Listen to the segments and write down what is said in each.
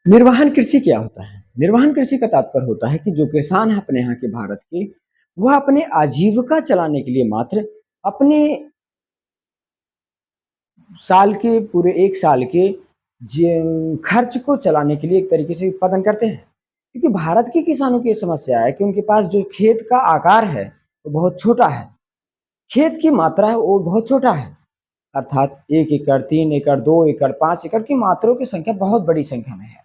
निर्वहन कृषि क्या होता है? निर्वहन कृषि का तात्पर्य होता है कि जो किसान है अपने यहाँ के भारत के, वह अपने आजीविका चलाने के लिए मात्र अपने साल के पूरे 1 साल के खर्च को चलाने के लिए एक तरीके से उत्पादन करते हैं। क्योंकि भारत के किसानों की ये समस्या है कि उनके पास जो खेत का आकार है, वो बहुत छोटा है। खेत की मात्रा है वो बहुत छोटा है। अर्थात 1 एकड़, 3 एकड़, 2 एकड़, 5 एकड़ की मात्राओं की संख्या बहुत बड़ी संख्या में है।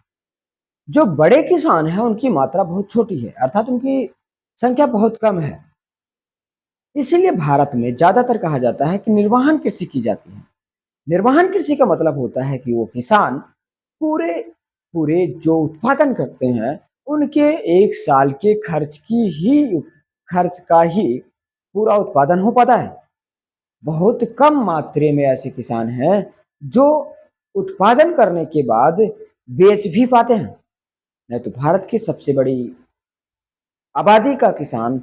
जो बड़े किसान हैं उनकी मात्रा बहुत छोटी है, अर्थात उनकी संख्या बहुत कम है। इसीलिए भारत में ज़्यादातर कहा जाता है कि निर्वहन कृषि की जाती है। निर्वहन कृषि का मतलब होता है कि वो किसान पूरे पूरे जो उत्पादन करते हैं, उनके 1 साल के खर्च का ही पूरा उत्पादन हो पाता है। बहुत कम मात्रा में ऐसे किसान हैं जो उत्पादन करने के बाद बेच भी पाते हैं। नहीं तो भारत की सबसे बड़ी आबादी का किसान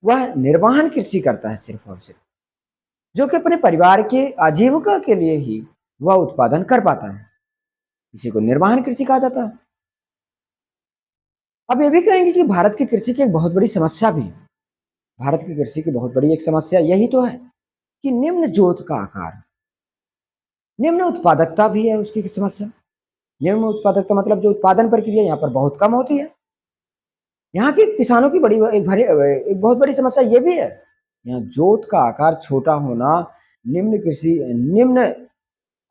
वह निर्वहन कृषि करता है सिर्फ और सिर्फ, जो कि अपने परिवार के आजीविका के लिए ही वह उत्पादन कर पाता है। इसी को निर्वहन कृषि कहा जाता है। अब ये भी कहेंगे कि भारत की कृषि की एक बहुत बड़ी समस्या भी है। भारत की कृषि की बहुत बड़ी एक समस्या यही तो है कि निम्न जोत का आकार, निम्न उत्पादकता भी है उसकी समस्या। निम्न उत्पादकता मतलब जो उत्पादन प्रक्रिया यहाँ पर बहुत कम होती है। यहाँ के किसानों की एक बहुत बड़ी समस्या ये भी है, यहाँ जोत का आकार छोटा होना निम्न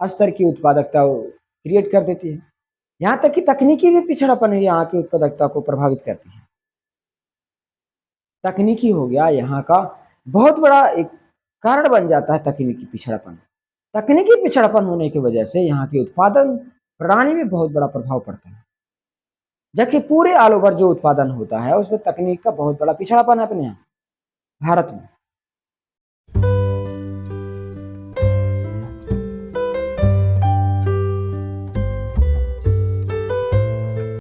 स्तर की उत्पादकता क्रिएट कर देती है। यहाँ तक कि तकनीकी भी पिछड़ापन है यहाँ की उत्पादकता को प्रभावित करती है। तकनीकी हो गया यहाँ का बहुत बड़ा एक कारण बन जाता है तकनीकी पिछड़ापन। तकनीकी पिछड़ापन होने की वजह से यहाँ की उत्पादन प्रणाली में बहुत बड़ा प्रभाव पड़ता है। जबकि पूरे ऑल ओवर जो उत्पादन होता है उसमें तकनीक का बहुत बड़ा पिछड़ापन है अपने यहाँ भारत में।